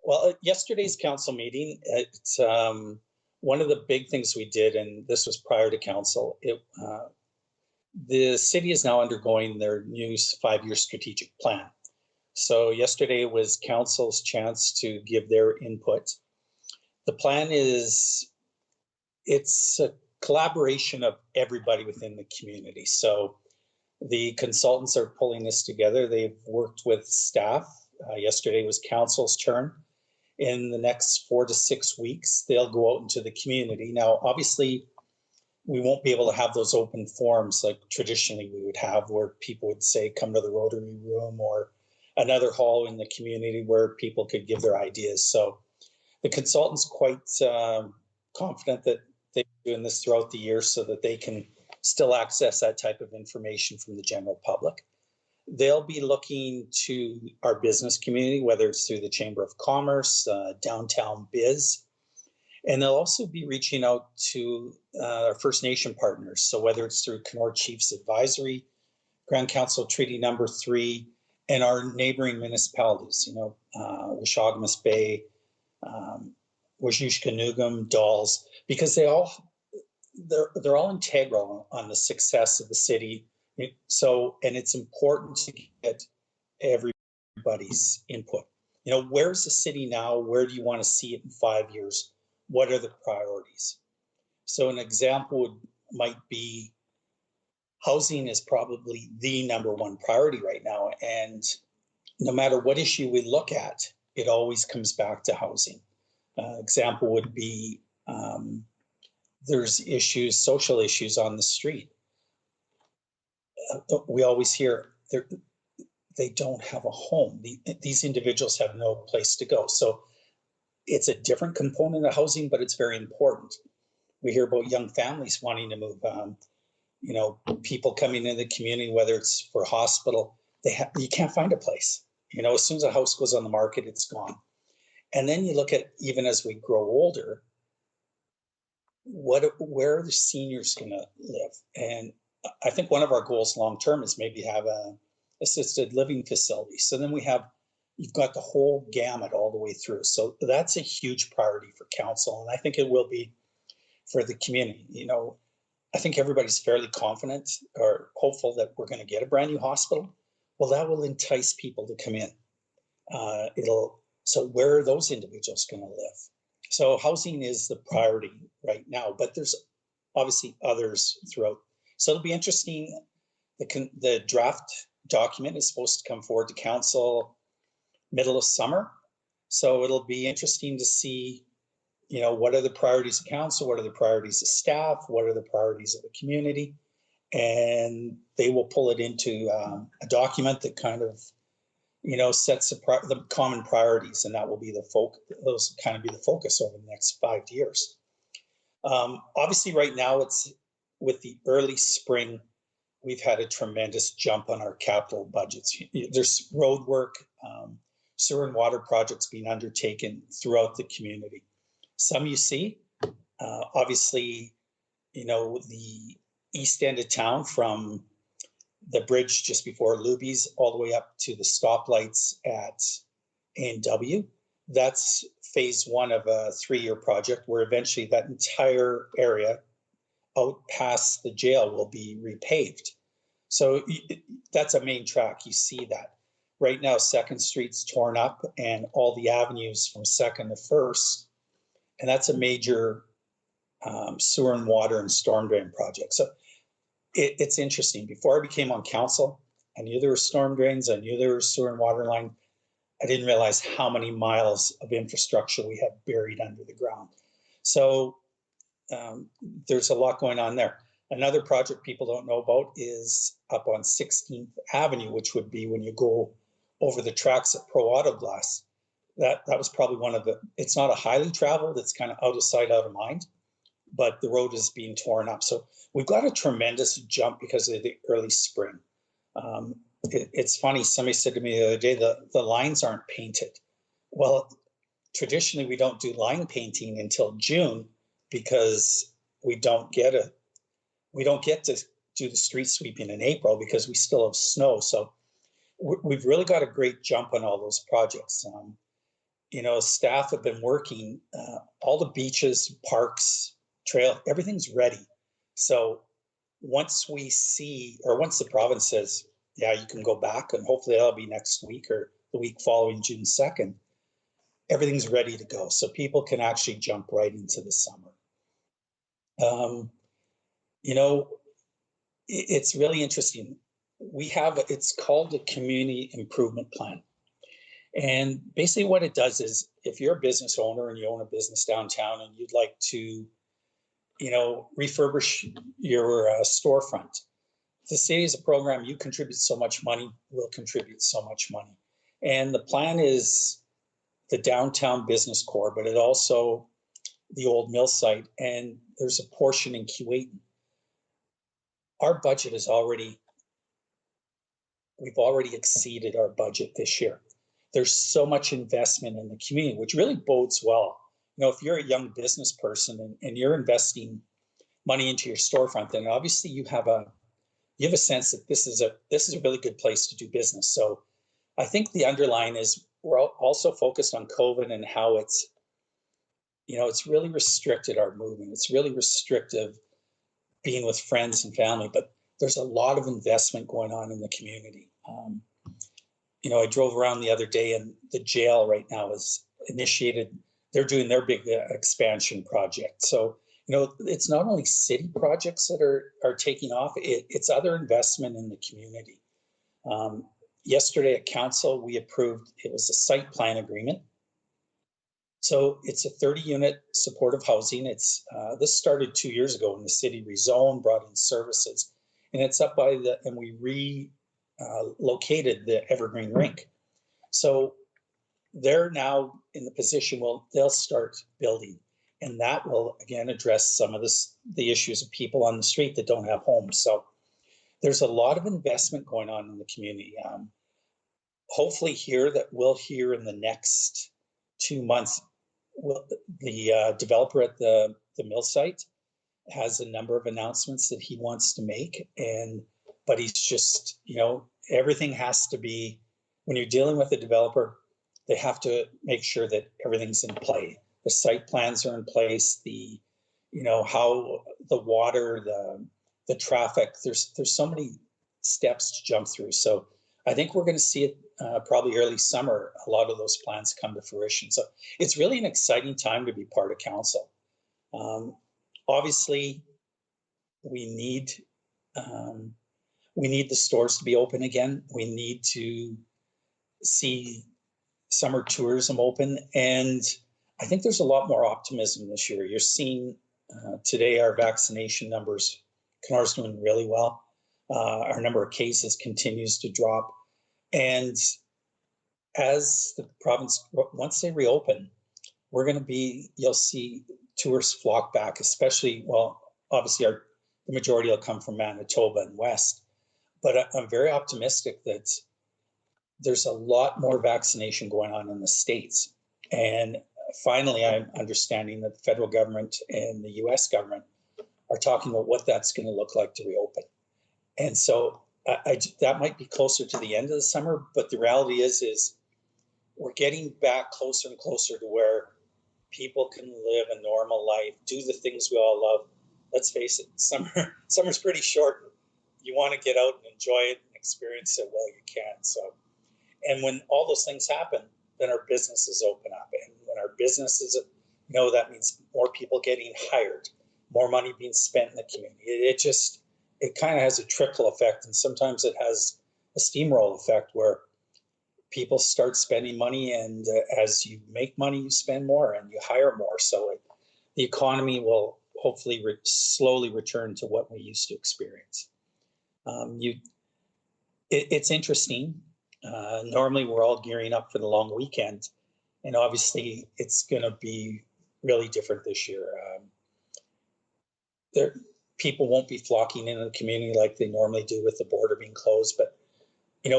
Well, at yesterday's council meeting, it's one of the big things we did, and this was prior to council. The city is now undergoing their new 5-year strategic plan. So yesterday was council's chance to give their input. The plan it's a collaboration of everybody within the community. So the consultants are pulling this together. They've worked with staff. Yesterday was council's turn. In the next 4 to 6 weeks, they'll go out into the community. Now, obviously, we won't be able to have those open forums like traditionally we would have, where people would say, come to the Rotary Room or another hall in the community where people could give their ideas. So the consultant's quite confident that they're doing this throughout the year so that they can still access that type of information from the general public. They'll be looking to our business community, whether it's through the Chamber of Commerce, Downtown Biz, and they'll also be reaching out to our First Nation partners. So whether it's through Kenora Chiefs Advisory, Grand Council Treaty Number 3, and our neighboring municipalities, Washagamas Bay, Wajishkanugam, Dolls, because they're all integral on the success of the city. So, and it's important to get everybody's input. Where's the city now? Where do you want to see it in 5 years? What are the priorities? So an example might be housing is probably the #1 priority right now. And no matter what issue we look at, it always comes back to housing. Example would be there's issues, social issues on the street. We always hear they don't have a home. These individuals have no place to go. So it's a different component of housing, but it's very important. We hear about young families wanting to move. People coming into the community, whether it's for hospital, you can't find a place. As soon as a house goes on the market, it's gone. And then you look at, even as we grow older, where are the seniors going to live? And I think one of our goals long-term is maybe have a assisted living facility. So then you've got the whole gamut all the way through. So that's a huge priority for council. And I think it will be for the community. I think everybody's fairly confident or hopeful that we're going to get a brand new hospital. Well, that will entice people to come in. So where are those individuals going to live? So housing is the priority right now, but there's obviously others throughout. So it'll be interesting. The draft document is supposed to come forward to council middle of summer. So it'll be interesting to see, what are the priorities of council? What are the priorities of staff? What are the priorities of the community? And they will pull it into a document that kind of, sets the common priorities, and that will be the focus. Those will kind of be the focus over the next 5 years. Obviously, right now, it's with the early spring, we've had a tremendous jump on our capital budgets. There's road work, sewer and water projects being undertaken throughout the community. Some you see, obviously, the east end of town from the bridge just before Luby's all the way up to the stoplights at A&W. That's phase 1 of a 3-year project where eventually that entire area out past the jail will be repaved. So that's a main track. You see that. Right now, 2nd Street's torn up and all the avenues from 2nd to 1st. And that's a major sewer and water and storm drain project. So it's interesting. Before I became on council, I knew there were storm drains. I knew there was sewer and water line. I didn't realize how many miles of infrastructure we have buried under the ground. So there's a lot going on there. Another project people don't know about is up on 16th Avenue, which would be when you go over the tracks at Pro Auto Glass. That was probably one of it's not a highly traveled, it's kind of out of sight, out of mind, but the road is being torn up. So we've got a tremendous jump because of the early spring. It's funny, somebody said to me the other day, the lines aren't painted. Well, traditionally we don't do line painting until June because we don't get to do the street sweeping in April because we still have snow. So we've really got a great jump on all those projects. staff have been working, all the beaches, parks, trail, everything's ready. So once we see, or once the province says, yeah, you can go back, and hopefully that'll be next week or the week following June 2nd, everything's ready to go. So people can actually jump right into the summer. Um, you know, it's really interesting. It's called a community improvement plan. And basically what it does is, if you're a business owner and you own a business downtown and you'd like to, refurbish your storefront, the city is a program, you contribute so much money, we'll contribute so much money. And the plan is the downtown business core, but it also the old mill site, and there's a portion in Kuwait. Our budget we've already exceeded our budget this year. There's so much investment in the community, which really bodes well. If you're a young business person and you're investing money into your storefront, then obviously you have a sense that this is a really good place to do business. So I think the underline is we're also focused on COVID and how it's really restricted our movement. It's really restrictive being with friends and family, but there's a lot of investment going on in the community. I drove around the other day, and the jail right now is initiated. They're doing their big expansion project. So, it's not only city projects that are taking off, it's other investment in the community. Yesterday at council, we approved, it was a site plan agreement. So it's a 30-unit supportive housing. This started 2 years ago when the city rezoned, brought in services, and it's up by and we relocated the Evergreen Rink. So they're now in the position, they'll start building, and that will again address some of the issues of people on the street that don't have homes. So there's a lot of investment going on in the community. Hopefully that we'll hear in the next 2 months. The developer at the mill site has a number of announcements that he wants to make, but he's just, everything has to be, when you're dealing with a developer, they have to make sure that everything's in play. The site plans are in place, how the water, the traffic, there's so many steps to jump through. So I think we're going to see it probably early summer, a lot of those plans come to fruition. So it's really an exciting time to be part of council. Obviously, we need the stores to be open again. We need to see summer tourism open, and I think there's a lot more optimism this year. You're seeing today our vaccination numbers, Kenor's doing really well. Our number of cases continues to drop. And as the province, once they reopen, you'll see tourists flock back, especially, obviously the majority will come from Manitoba and West, but I'm very optimistic that there's a lot more vaccination going on in the States. And finally, I'm understanding that the federal government and the US government are talking about what that's going to look like to reopen. And so that might be closer to the end of the summer, but the reality is we're getting back closer and closer to where people can live a normal life, do the things we all love. Let's face it, summer's pretty short. You want to get out and enjoy it and experience it while you can. So, and when all those things happen, then our businesses open up. And when our businesses, that means more people getting hired, more money being spent in the community. It kind of has a trickle effect, and sometimes it has a steamroll effect where people start spending money, and as you make money, you spend more and you hire more. So the economy will hopefully slowly return to what we used to experience. It's interesting. Normally, we're all gearing up for the long weekend, and obviously, it's going to be really different this year. People won't be flocking into the community like they normally do with the border being closed. But,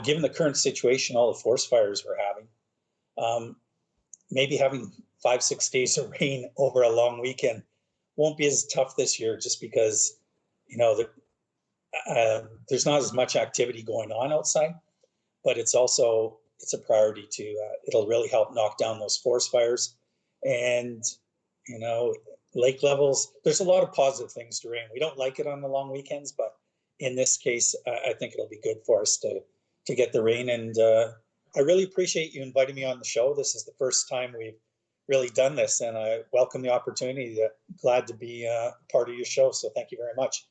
given the current situation, all the forest fires we're having, maybe having 5-6 days of rain over a long weekend won't be as tough this year, just because, there's not as much activity going on outside, but it's also it's a priority to, it'll really help knock down those forest fires. And, you know, lake levels, there's a lot of positive things to rain. We don't like it on the long weekends, but in this case, I think it'll be good for us to get the rain. And I really appreciate you inviting me on the show. This is the first time we've really done this, and I welcome the opportunity. Glad to be part of your show. So thank you very much.